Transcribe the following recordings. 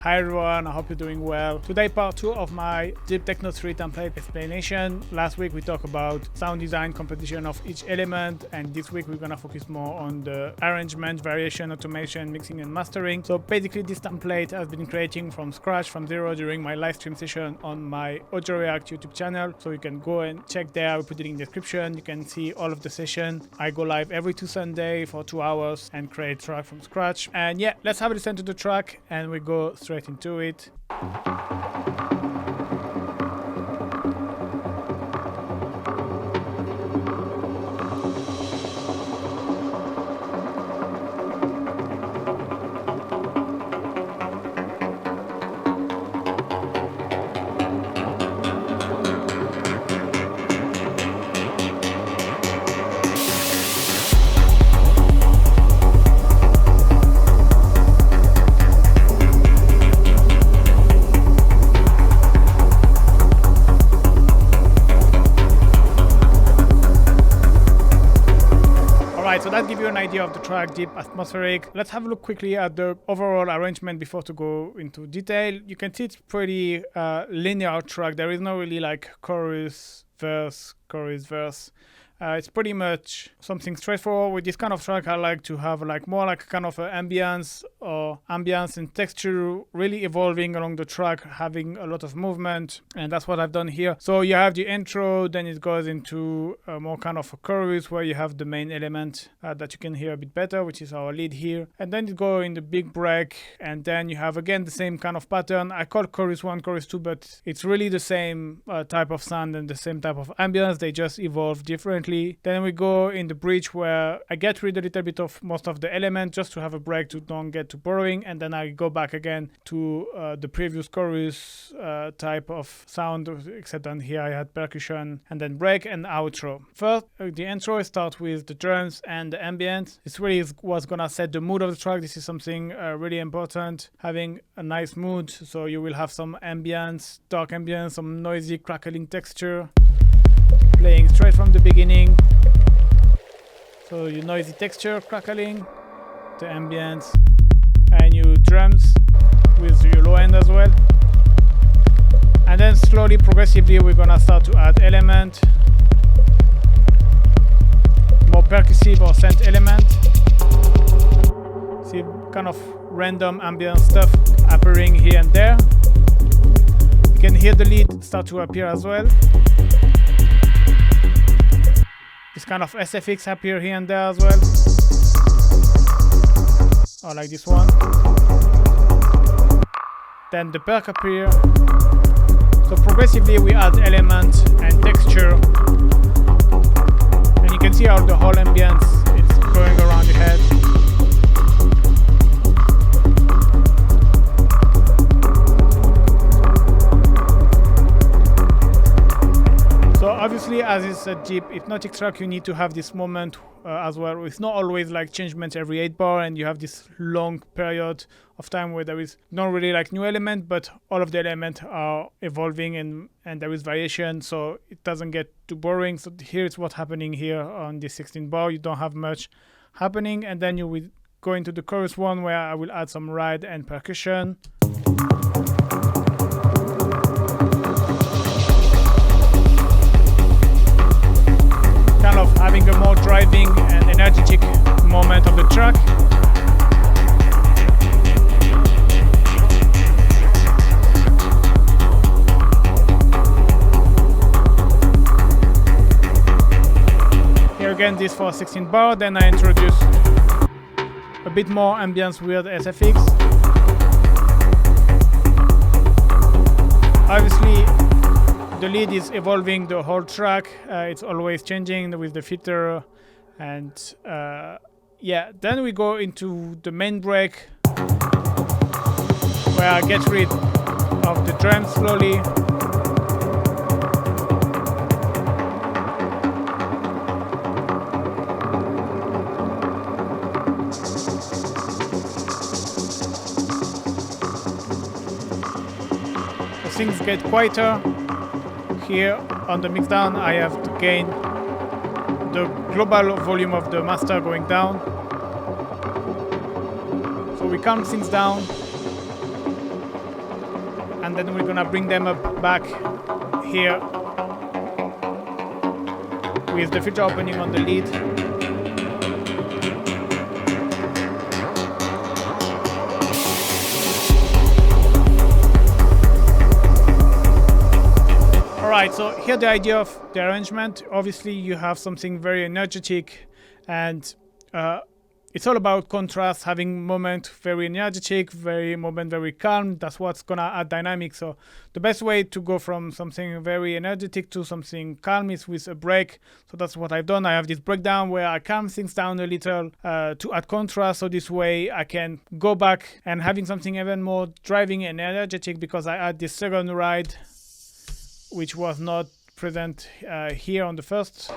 Hi everyone, I hope you're doing well. Today part 2 of my Deep Techno 3 template explanation. Last week we talked about sound design, composition of each element, and this week we're gonna focus more on the arrangement, variation, automation, mixing and mastering. So basically this template I've been creating from scratch, from zero during my live stream session on my Audio React YouTube channel. So you can go and check there, we put it in the description. You can see all of the session. I go live every 2 Sundays for 2 hours and create track from scratch. And yeah, let's have a listen to the track and we go straight into it. So that gives you an idea of the track, deep, atmospheric. Let's have a look quickly at the overall arrangement before to go into detail. You can see it's pretty linear track. There is no really like chorus, verse, chorus, verse. It's pretty much something straightforward. With this kind of track, I like to have like more like kind of an ambience and texture really evolving along the track, having a lot of movement, and that's what I've done here. So you have the intro, then it goes into more kind of a chorus where you have the main element that you can hear a bit better, which is our lead here, and then it goes in the big break, and then you have again the same kind of pattern. I call chorus 1, chorus 2, but it's really the same type of sound and the same type of ambience. They just evolve differently. Then we go in the bridge where I get rid a little bit of most of the elements just to have a break to don't get too boring, and then I go back again to the previous chorus type of sound, except on here I had percussion and then break and outro. First, the intro starts with the drums and the ambience. It's really what's gonna set the mood of the track. This is something really important, having a nice mood. So you will have some ambience, dark ambience, some noisy crackling texture, playing straight from the beginning. So your noisy texture, crackling, the ambience, and your drums with your low end as well. And then slowly, progressively, we're gonna start to add element, more percussive or synth element. See kind of random ambient stuff appearing here and there. You can hear the lead start to appear as well. This kind of SFX appear here and there as well. Or like this one. Then the perk appear. So progressively we add element and texture. And you can see how the whole ambience is going around the head. Obviously, as it's a deep hypnotic track, you need to have this moment as well. It's not always like changement every 8 bar, and you have this long period of time where there is not really like new element, but all of the elements are evolving and there is variation, so it doesn't get too boring. So here's what's happening here on this 16 bar. You don't have much happening, and then you will go into the chorus one where I will add some ride and percussion. Of having a more driving and energetic moment of the track. Here again, this for 16 bar, then I introduce a bit more ambience with SFX. Obviously, the lead is evolving the whole track. It's always changing with the filter, and yeah. Then we go into the main break, where I get rid of the drums slowly. So things get quieter. Here on the mixdown, I have to gain the global volume of the master going down. So we calm things down. and then we're gonna bring them up back here with the filter opening on the lead. Alright, so here the idea of the arrangement. Obviously you have something very energetic, and it's all about contrast, having moment very energetic, moment very calm. That's what's gonna add dynamic. So the best way to go from something very energetic to something calm is with a break. So that's what I've done. I have this breakdown where I calm things down a little to add contrast. So this way I can go back and having something even more driving and energetic, because I add this second ride, which was not present here on the first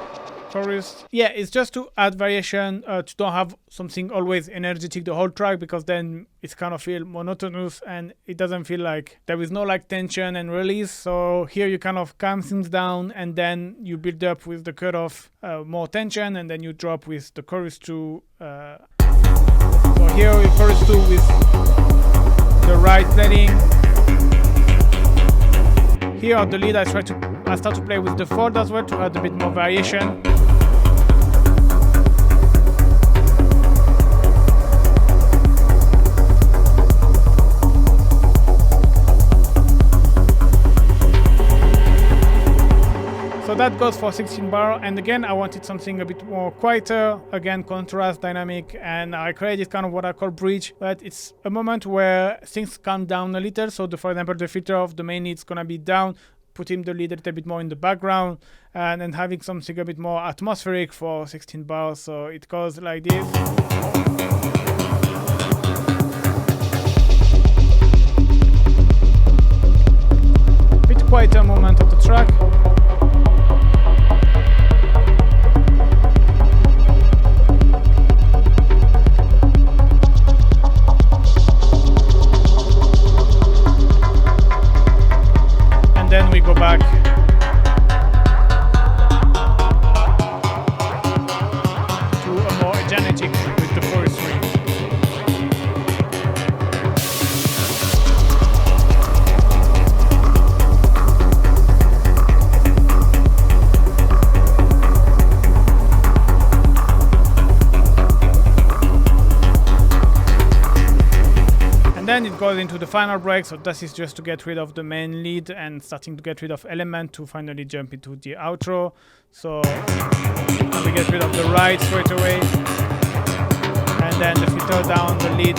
chorus. Yeah, it's just to add variation, to don't have something always energetic the whole track, because then it's kind of feel monotonous and it doesn't feel like there is no like tension and release. So here you kind of calm things down, and then you build up with the cutoff more tension, and then you drop with the chorus 2. So here we chorus 2 with the right playing. Here on the lead I start to play with the fold as well to add a bit more variation. So that goes for 16 bar, and again I wanted something a bit more quieter, again contrast, dynamic, and I created kind of what I call bridge, but it's a moment where things calm down a little. So for example the filter of the main lead is gonna be down, putting the lead a little bit more in the background, and then having something a bit more atmospheric for 16 bars. So it goes like this. Bit quieter moment of the track. Then we go back to a more energetic with the chorus 3. And then it goes into the final break, so this is just to get rid of the main lead and starting to get rid of element to finally jump into the outro. So we get rid of the ride straight away, and then the filter down the lead.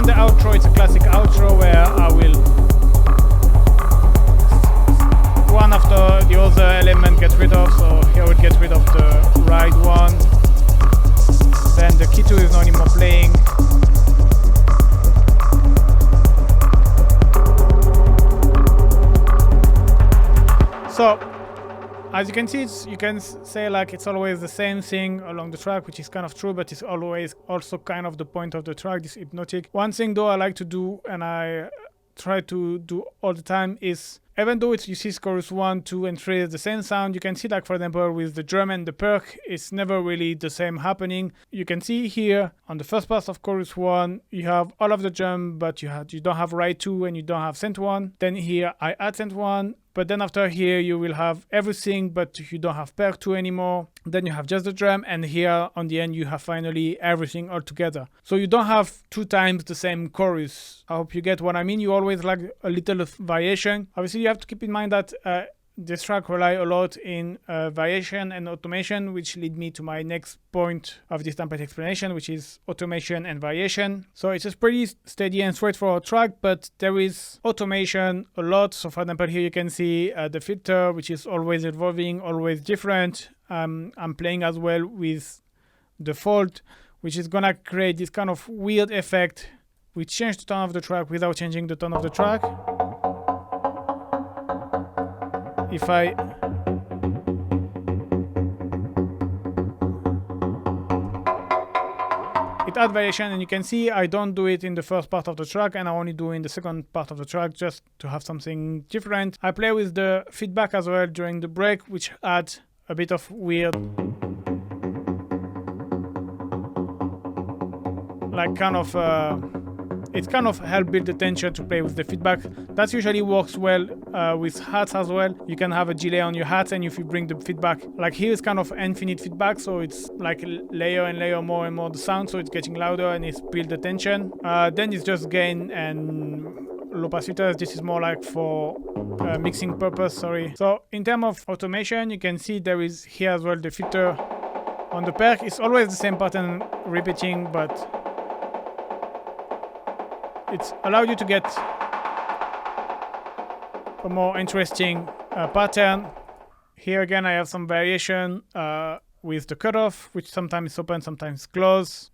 The outro, it's a classic outro where I will one after the other element get rid of. So here we'll get rid of the ride one, then the key 2 is not anymore playing. So as you can see, you can say like it's always the same thing along the track, which is kind of true, but it's always also kind of the point of the track, this hypnotic. One thing though I like to do, and I try to do all the time, is even though you see chorus 1, 2 and 3 is the same sound, you can see like for example with the drum and the perk, it's never really the same happening. You can see here on the first part of chorus 1 you have all of the drum, but you don't have ride 2 and you don't have synth 1. Then here I add synth 1, but then after here you will have everything, but you don't have perk 2 anymore. Then you have just the drum, and here on the end you have finally everything all together. So you don't have 2 times the same chorus. I hope you get what I mean. You always like a little variation. Obviously you have to keep in mind that this track rely a lot in variation and automation, which lead me to my next point of this template explanation, which is automation and variation. So it's a pretty steady and straightforward track, but there is automation a lot. So for example, here you can see the filter, which is always evolving, always different. I'm playing as well with the fold, which is gonna create this kind of weird effect which change the tone of the track without changing the tone of the track. if I it adds variation, and you can see I don't do it in the first part of the track and I only do in the second part of the track just to have something different. I play with the feedback as well during the break, which adds a bit of weird, like kind of it kind of help build the tension to play with the feedback. That usually works well with hats as well. You can have a delay on your hats, and if you bring the feedback, like here is kind of infinite feedback, so it's like layer and layer more and more the sound, so it's getting louder and it's build the tension. Then it's just gain and low pass filters. This is more like for mixing purpose, sorry. So in terms of automation, you can see there is here as well the filter on the perk. It's always the same pattern repeating, but it's allowed you to get a more interesting pattern. Here again I have some variation with the cutoff, which sometimes is open, sometimes closed.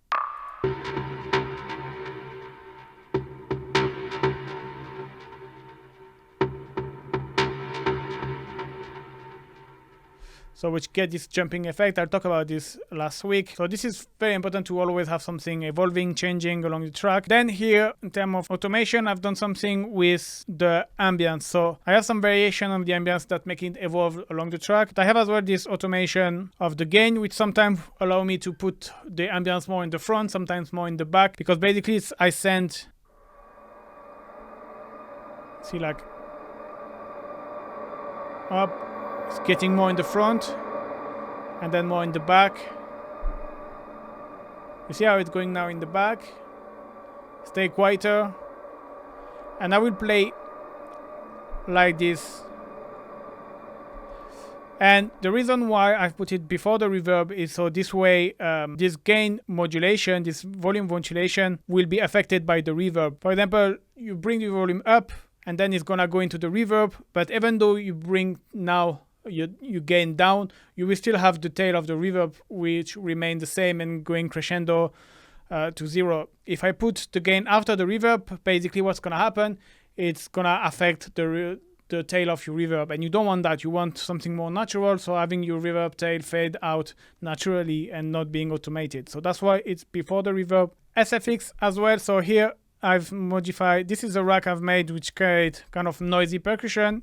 So which get this jumping effect. I'll talk about this last week. So this is very important to always have something evolving, changing along the track. Then here, in terms of automation, I've done something with the ambience. So I have some variation on the ambience that make it evolve along the track. I have as well this automation of the gain, which sometimes allow me to put the ambience more in the front, sometimes more in the back, because basically I send, see, like up. It's getting more in the front and then more in the back. You see how it's going now in the back? Stay quieter. And I will play like this. And the reason why I've put it before the reverb is so this way this gain modulation, this volume modulation will be affected by the reverb. For example, you bring the volume up and then it's gonna go into the reverb, but even though you bring now you gain down, you will still have the tail of the reverb which remain the same and going crescendo to 0. If I put the gain after the reverb, basically what's gonna happen, it's gonna affect the tail of your reverb, and you don't want that. You want something more natural, so having your reverb tail fade out naturally and not being automated. So that's why it's before the reverb. SFX as well. So here I've modified, this is a rack I've made which create kind of noisy percussion.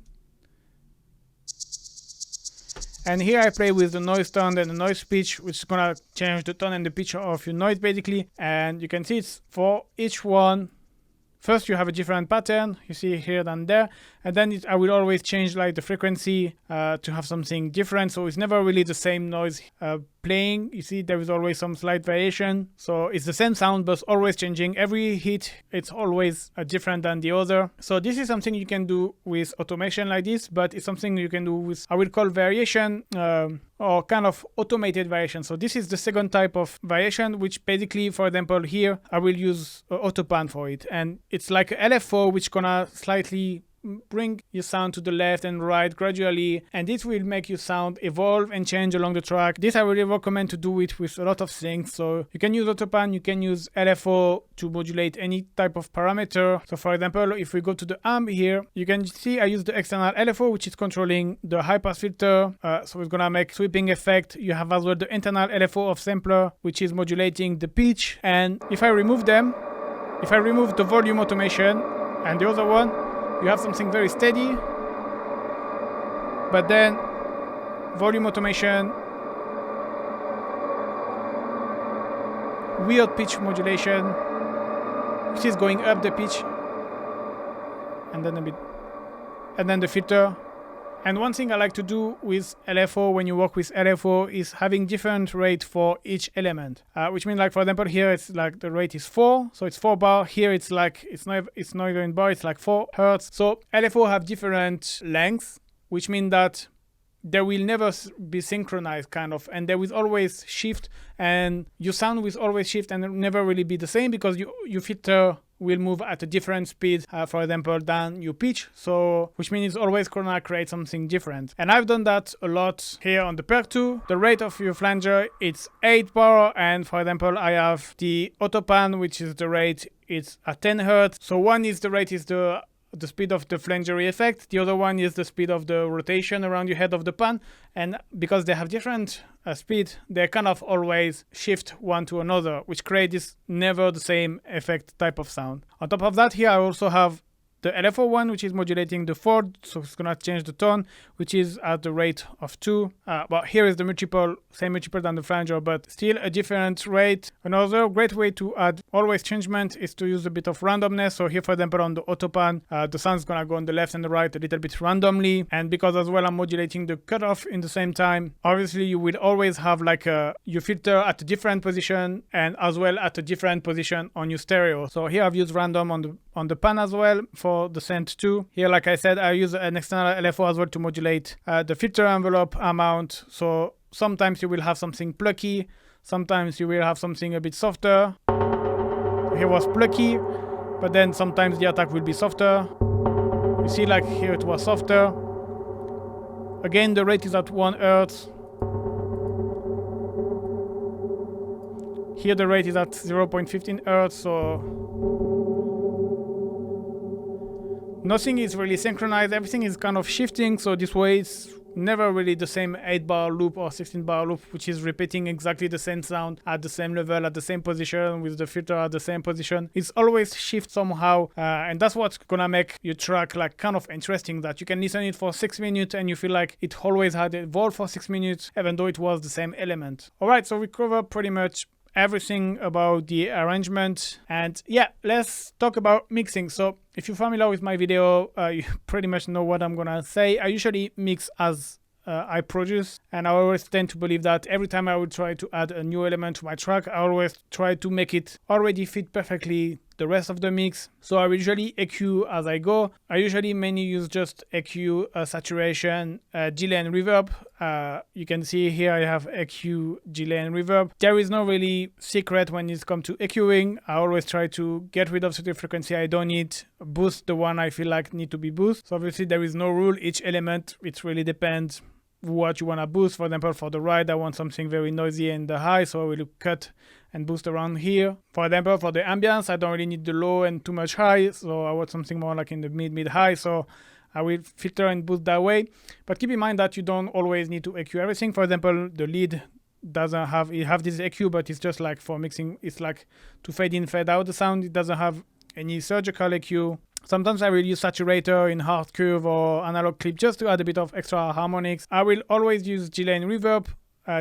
And here I play with the noise tone and the noise pitch, which is gonna change the tone and the pitch of your noise basically. And you can see it's for each one. First you have a different pattern, you see here than there, and then I will always change like the frequency to have something different, so it's never really the same noise playing. You see there is always some slight variation, so it's the same sound but always changing. Every hit it's always different than the other. So this is something you can do with automation like this, but it's something you can do with, I will call variation or kind of automated variation. So this is the second type of variation, which basically, for example, here I will use autopan for it, and it's like a LFO which gonna slightly bring your sound to the left and right gradually, and this will make your sound evolve and change along the track. This I really recommend to do it with a lot of things. So you can use autopan, you can use LFO to modulate any type of parameter. So for example, if we go to the amp here, you can see I use the external LFO, which is controlling the high pass filter, so it's gonna make sweeping effect. You have as well the internal LFO of sampler, which is modulating the pitch. And if I remove them, if I remove the volume automation and the other one, you have something very steady, but then volume automation, weird pitch modulation, which is going up the pitch, and then a bit, and then the filter. And one thing I like to do with LFO when you work with LFO is having different rate for each element, which means like for example here it's like the rate is 4, so it's 4 bar. Here it's like it's not even in bar, it's like 4 hertz. So LFO have different lengths, which means that they will never be synchronized kind of, and there will always shift, and your sound will always shift and never really be the same because your filter will move at a different speed, for example, than your pitch. So, which means it's always gonna create something different. And I've done that a lot here on the Perk 2. The rate of your flanger, it's 8 bar, and for example, I have the autopan, which is the rate, it's at 10 hertz. So one is the rate is the the speed of the flangery effect. The other one is the speed of the rotation around your head of the pan. And because they have different speed, they kind of always shift one to another, which creates this never the same effect type of sound. On top of that, here I also have the LFO one, which is modulating the fourth, so it's gonna change the tone, which is at the rate of 2. But here is the multiple, same multiple than the flanger, but still a different rate. Another great way to add always changement is to use a bit of randomness. So here, for example, on the auto pan, the sound is gonna go on the left and the right a little bit randomly. And because as well I'm modulating the cutoff in the same time, obviously you will always have like your filter at a different position and as well at a different position on your stereo. So here I've used random on the pan as well for the send to. Here, like I said, I use an external LFO as well to modulate the filter envelope amount. So sometimes you will have something plucky, sometimes you will have something a bit softer. Here was plucky, but then sometimes the attack will be softer. You see, like here it was softer. Again, the rate is at 1 Hz. Here the rate is at 0.15 Hz, so nothing is really synchronized, everything is kind of shifting, so this way it's never really the same 8-bar loop or 16-bar loop, which is repeating exactly the same sound at the same level, at the same position, with the filter at the same position. It's always shift somehow, and that's what's gonna make your track like kind of interesting, that you can listen it for 6 minutes and you feel like it always had evolved for 6 minutes, even though it was the same element. Alright, so we cover pretty much everything about the arrangement, and yeah, let's talk about mixing. So if you're familiar with my video, you pretty much know what I'm gonna say. I usually mix as I produce, and I always tend to believe that every time I would try to add a new element to my track, I always try to make it already fit perfectly the rest of the mix. So I usually EQ as I go. I usually mainly use just EQ, saturation, delay and reverb. You can see here I have EQ, delay and reverb. There is no really secret when it comes to EQing. I always try to get rid of certain frequency I don't need, boost the one I feel like need to be boosted. So obviously there is no rule, each element, it really depends what you want to boost. For example, for the ride I want something very noisy in the high, so I will cut and boost around here. For example, for the ambience I don't really need the low and too much high, so I want something more like in the mid high, so I will filter and boost that way. But keep in mind that you don't always need to EQ everything. For example, the lead doesn't have, it have this EQ, but it's just like for mixing, it's like to fade in, fade out the sound. It doesn't have any surgical EQ. Sometimes I will use saturator in hard curve or analog clip just to add a bit of extra harmonics. I will always use delay and reverb.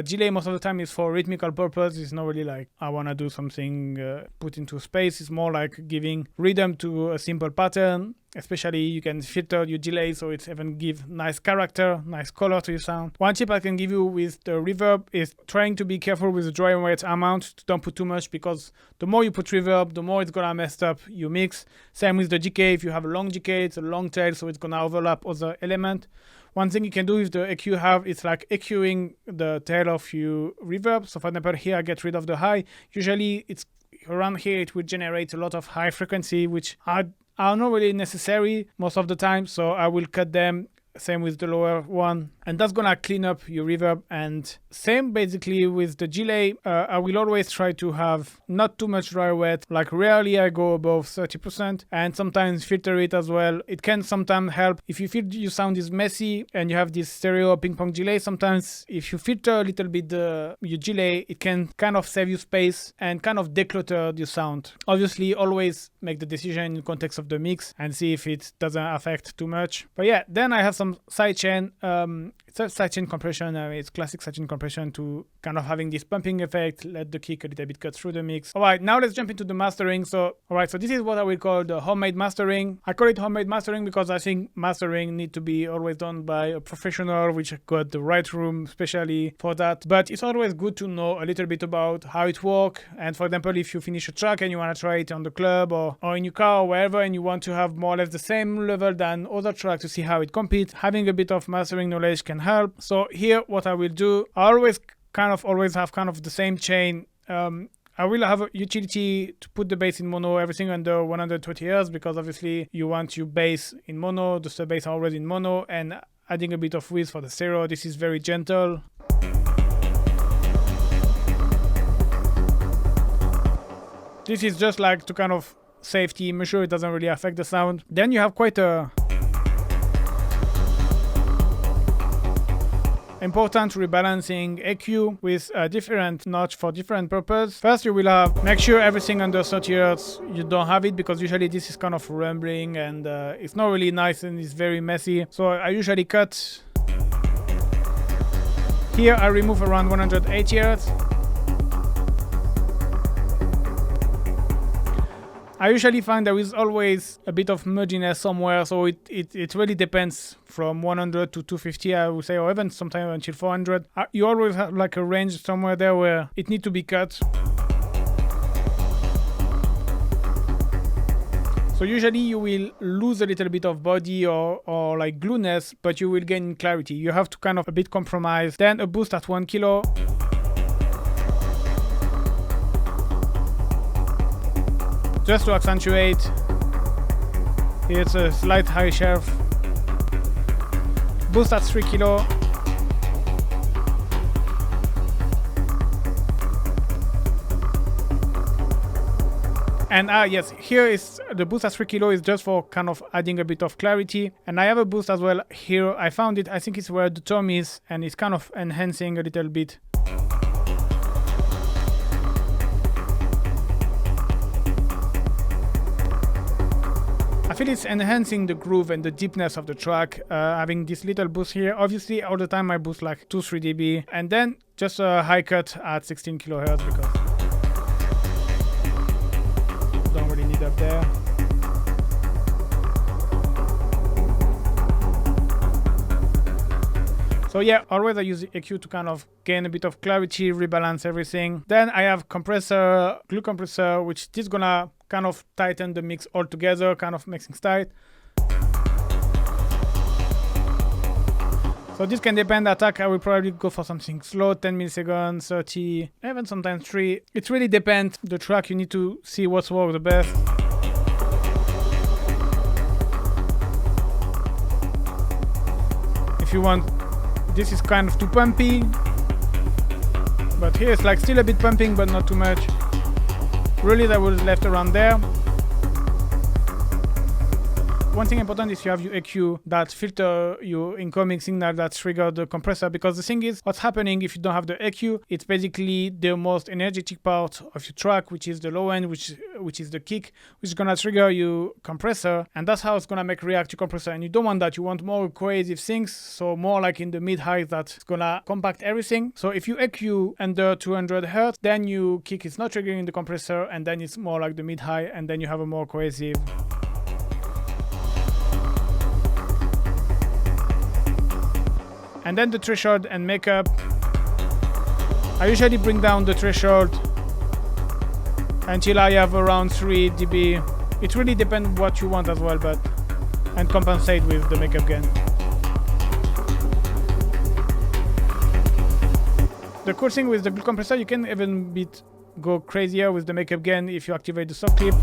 Delay most of the time is for rhythmical purpose. It's not really like I want to do something put into space. It's more like giving rhythm to a simple pattern. Especially you can filter your delay so it even give nice character, nice color to your sound. One tip I can give you with the reverb is trying to be careful with the dry rate amount. Don't put too much, because the more you put reverb, the more it's gonna mess up your mix. Same with the GK. If you have a long GK, it's a long tail, so it's gonna overlap other element. One thing you can do with the EQ you have is like EQing the tail of your reverb. So for example, here I get rid of the high. Usually it's around here, it will generate a lot of high frequency, which are not really necessary most of the time. So I will cut them. Same with the lower one, and that's gonna clean up your reverb. And same basically with the delay. I will always try to have not too much dry wet, like rarely I go above 30%, and sometimes filter it as well. It can sometimes help if you feel your sound is messy and you have this stereo ping pong delay. Sometimes if you filter a little bit your delay, it can kind of save you space and kind of declutter your sound. Obviously always make the decision in the context of the mix and see if it doesn't affect too much. But yeah, then I have some sidechain. It's a sidechain compression. It's classic sidechain compression to kind of having this pumping effect, let the kick a little bit cut through the mix. All right, now let's jump into the mastering. So this is what I will call the homemade mastering. I call it homemade mastering because I think mastering need to be always done by a professional, which got the right room especially for that. But it's always good to know a little bit about how it works. And for example, if you finish a track and you want to try it on the club or in your car or wherever, and you want to have more or less the same level than other tracks to see how it competes, having a bit of mastering knowledge can help. So here what I will do, I always have kind of the same chain. I will have a utility to put the bass in mono, everything under 120 Hz, because obviously you want your bass in mono, the sub bass are already in mono, and adding a bit of width for the stereo. This is very gentle. This is just like to kind of safety, make sure it doesn't really affect the sound. Then you have quite a important rebalancing EQ with a different notch for different purpose. First, you will have, make sure everything under 30 Hz, you don't have it, because usually this is kind of rumbling and it's not really nice and it's very messy. So I usually cut. Here I remove around 180 Hz. I usually find there is always a bit of mudginess somewhere, so it really depends from 100 to 250, I would say, or even sometimes until 400. You always have like a range somewhere there where it needs to be cut. So usually you will lose a little bit of body or like glueness, but you will gain clarity. You have to kind of a bit compromise. Then a boost at 1 kilo. Just to accentuate, it's a slight high shelf. Boost at 3 kilo. And yes, here is the boost at 3 kilo is just for kind of adding a bit of clarity. And I have a boost as well here. I found it, I think it's where the tom is, and it's kind of enhancing a little bit. I feel it's enhancing the groove and the deepness of the track, having this little boost here. Obviously, all the time I boost like 2-3 dB, and then just a high cut at 16 kHz because don't really need up there. So yeah, always I use the EQ to kind of gain a bit of clarity, rebalance everything. Then I have compressor, glue compressor, which is gonna kind of tighten the mix all together, kind of makes things tight. So this can depend attack. I will probably go for something slow, 10 milliseconds, 30, even sometimes 3. It really depends the track. You need to see what's works the best. If you want, this is kind of too pumpy, but here it's like still a bit pumping, but not too much. Really, that was left around there. One thing important is you have your EQ that filter your incoming signal that trigger the compressor, because the thing is, what's happening if you don't have the EQ, it's basically the most energetic part of your track, which is the low end, which is the kick, which is gonna trigger your compressor, and that's how it's gonna make react to compressor. And you don't want that. You want more cohesive things, so more like in the mid-high that's gonna compact everything. So if you EQ under 200 Hz, then your kick is not triggering the compressor, and then it's more like the mid-high, and then you have a more cohesive. And then the threshold and makeup. I usually bring down the threshold until I have around 3 dB. It really depends what you want as well, but and compensate with the makeup gain. The cool thing with the glue compressor, you can even go crazier with the makeup gain if you activate the soft clip.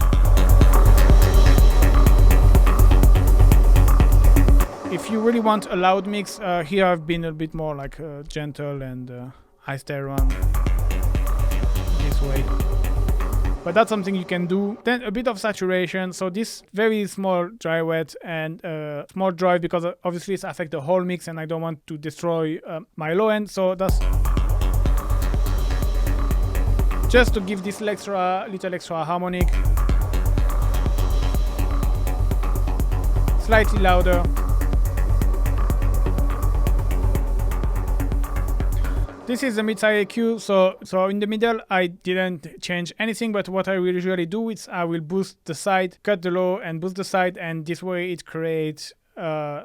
If you really want a loud mix, here I've been a bit more like gentle and I stay around this way. But that's something you can do. Then a bit of saturation. So this very small dry wet and small drive, because obviously it affects the whole mix and I don't want to destroy my low end. So that's just to give this little extra harmonic. Slightly louder. This is the mid-side EQ, so in the middle I didn't change anything, but what I will usually do is I will boost the side, cut the low and boost the side, and this way it creates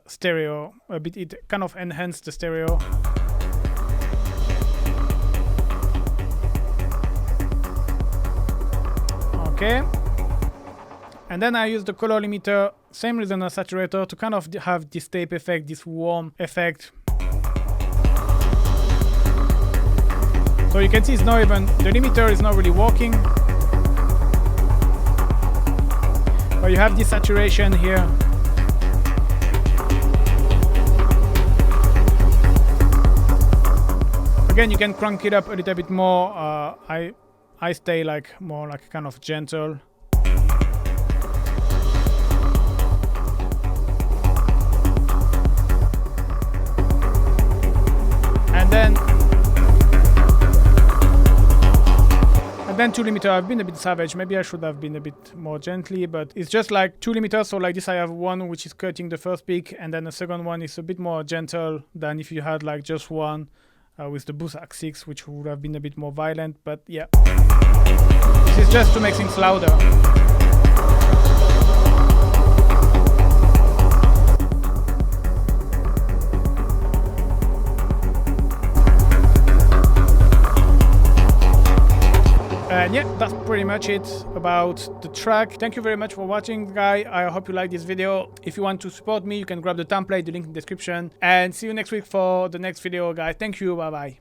stereo a bit. It kind of enhances the stereo. Okay. And then I use the color limiter, same resonance saturator, to kind of have this tape effect, this warm effect. So you can see it's not even, the limiter is not really working. But you have this saturation here. Again, you can crank it up a little bit more. I stay like more like kind of gentle. then 2 limiter, I've been a bit savage. Maybe I should have been a bit more gently, but it's just like 2 limiters. So like this, I have one which is cutting the first peak, and then the second one is a bit more gentle than if you had like just one with the boost at 6, which would have been a bit more violent. But yeah, this is just to make things louder. And yeah, that's pretty much it about the track. Thank you very much for watching, guys. I hope you like this video. If you want to support me, you can grab the template, the link in the description. And see you next week for the next video, guys. Thank you. Bye-bye.